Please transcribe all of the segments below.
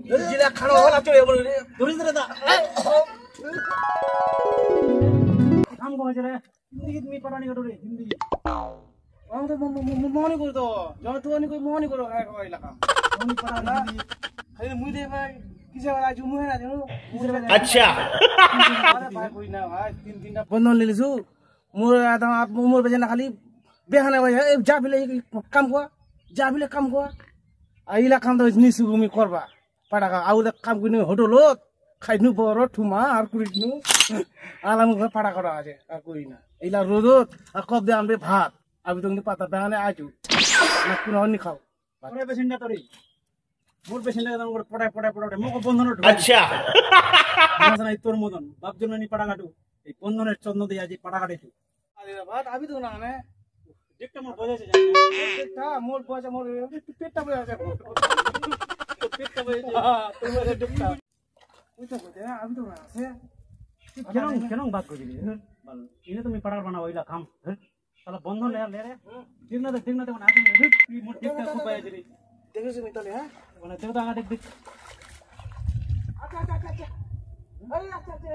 जिला खाना वाला चले बोल रे दूरी तरह दा काम को चले हिंदी में पढ़ा नहीं करो रे हिंदी हम तो मोहनी कर दो जो तू नहीं कोई मोहनी करो है कोई लगा मोहनी पढ़ा ना खाली मुझे भाई किसे वाला जो मुझे ना जो अच्छा अरे भाई कोई ना भाई तीन टा बंधन ले लिसु मोर आदा आप मोर बजे ना खाली बेहाने भाई जा बिले काम को जा बिले काम को आइला काम तो इतनी सुगमी करबा पढ़ा का आउ काम कुनी होटलोत खाइनु बरो ठुमा আর কুরিनु আলামু পড়া করা আছে আর কই না এইলা রোদত আর কব দে আনবে ভাত আমি তো পাতা বেহানে আজু না কোন অন্য খাও পরে পেশেন্টটা তোরি মোর পেশেন্টটা দাম করে পড়ায় মুখ বন্ধন अच्छा না তোর মদন বাপ জন্য নি পড়া কাটু এই বন্ধনের চন্দ্র দিয়ে আজ পড়া কাটেছু আরে ভাত আমি তো না মানে দেখটা মোর বজাছে জানি দেখটা মোর বজা মোর পেটটা বজাছে পেটটা বজাছে তোমার দেখটা ওইটা কইতে আমি তো না আছে কেন বাত কই দিলি বল ইনে তুমি পড়ার বানা ওইলা কাম তাহলে বন্ধ লে রে দেখনা দেখো না তুমি মোর দেখটা খুব বাজে রে দেখেছ আমি তাহলে হ্যাঁ মানে দেখো তো আগা দেখ আচ্ছা আরে আচ্ছা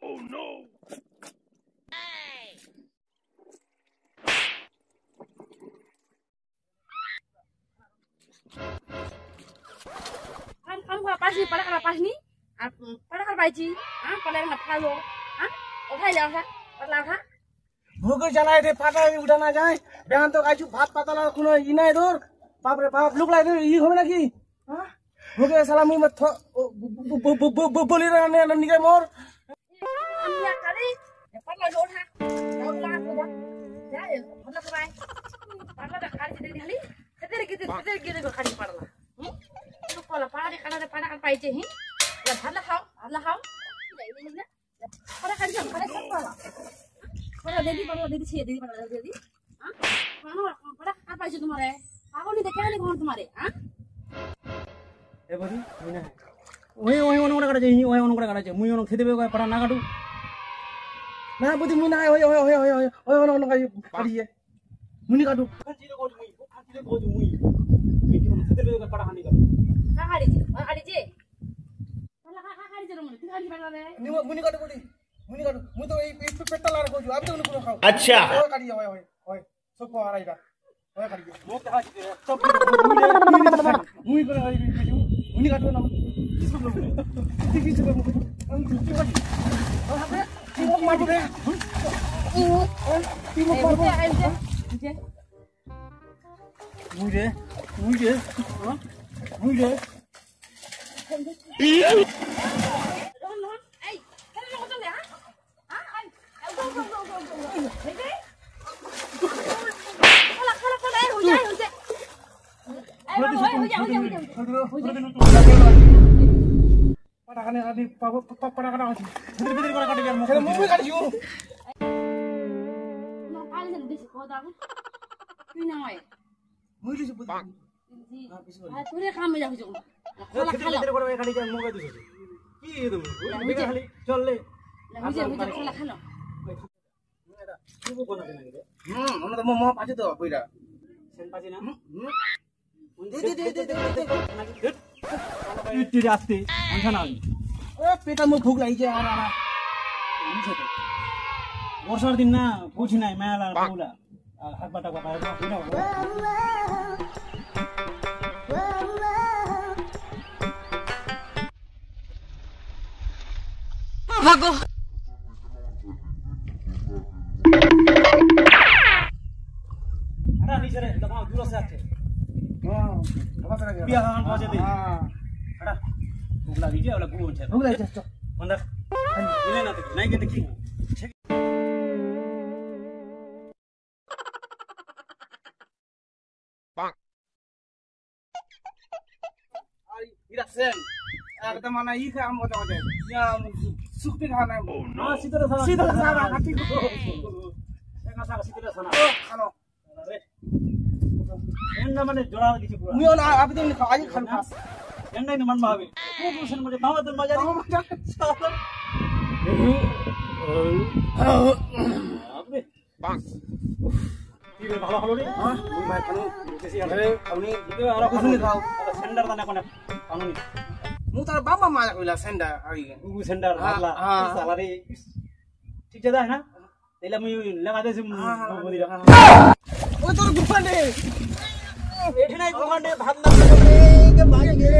Oh no! Kamu apa sih? Pada apa sih? Pada apa sih? Pada apa lo? Oke lah, pada apa? भूख चलाए थे पाता उठा ना जाए बहन तो काजू भात पाता कुनो इना इधर बाप रे बाप लुक लाए ई होवे ना की हां भूख सलामी मत बोली रे निके मोर Amnya kali, pada lo ha. Lo lah sudah. Ya, pada apa? Pada dah kali jadi kali. Kita kali pada lah. Itu kalau pada apa aja sih? Ya pada hau. Ini ni. Pada kali pada siapa? Pada dedi sih dedi pada dedi. Pada apa aja तुम्हारे? Aku ni देखा नहीं कौन तुम्हारे? ए बड़ी ना ओए ओनों करा चाहिए ओए ओनों करा चाहिए मुई ओनों खेते बे पड़ा ना काटू ना बुद्धि मुई ना ओए ओनों का पड़ी है मुनी काटू खांची ले को मुई खेते बे पड़ा हानि का खाड़ी जे मला खाड़ी जे मुनी खाड़ी पड़ा रे मुनी काटू मुनी काटू मुई तो ए पेट्टा ला को अब तो उनको खाओ अच्छा ओए काटी ओए सब को आ रहा है ओए काटी मो के हाथ सब मुई को मुनी काटू ना किसको Timok maju deh. Timok maju. Muje. Hey, kan lo ngomong ya? Go. Padakan ada padakan apa sih? Betul mana kata dia mau? Saya mau kata juru. Mau kali saya di sekolah aku. Ini namanya. Mau disebut. Tuh dia kamu yang jauh. Kalau kita kalau kali dia mau kata juru. Iya tu. Kita kali jalan. Hujan kalau kalau. Ibu kau nak ni? Mana tu mau apa tu apa ida? Sen pasti na? Itu dia asli. Macam mana? Peta mau भूख लगी है यार वर्षा दिन ना कुछ नहीं मैं ला बोला हाथ बटा भागो अरे नीचे रे दबा दूर से आते हां दबा करा गया बियाह बजे दे अड़ा भूख लगी है वाला भूख है भूख लगी है अंदर मिले ना नहीं के देखी आई इरा सेन एकदम माना ई का हम बता दे या सुक्ति खाना हां सीधा सारा ठीक है का सारा सीधा सारा खानो अरे एंडा माने जोड़ा किसी पूरा मी ना आप दिन खा आज खान खास एंडा इन मन भावे वो दूसरे मुझे भाव तो मजा नहीं अबे ये भालो भालो रे हां मैं खानो कैसी अरे अपनी ये और कुछ नहीं खाओ सेंडर ता ना कोने कानूनी मु तार बाबा मारा कोइला सेंडा आई गुगु सेंडर हाला साला रे ठीक जदा है ना तेला मैं लगा दे से बोली रहा ओ तोर गुफांडे बैठे नहीं गुफांडे भात ना रे के भागेंगे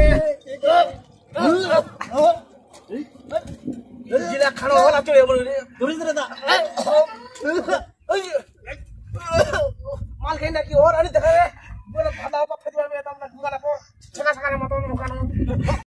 जिला खानो वाला चोरे बोल रे दूरी से रहता माल कहना कि और आने देखा रे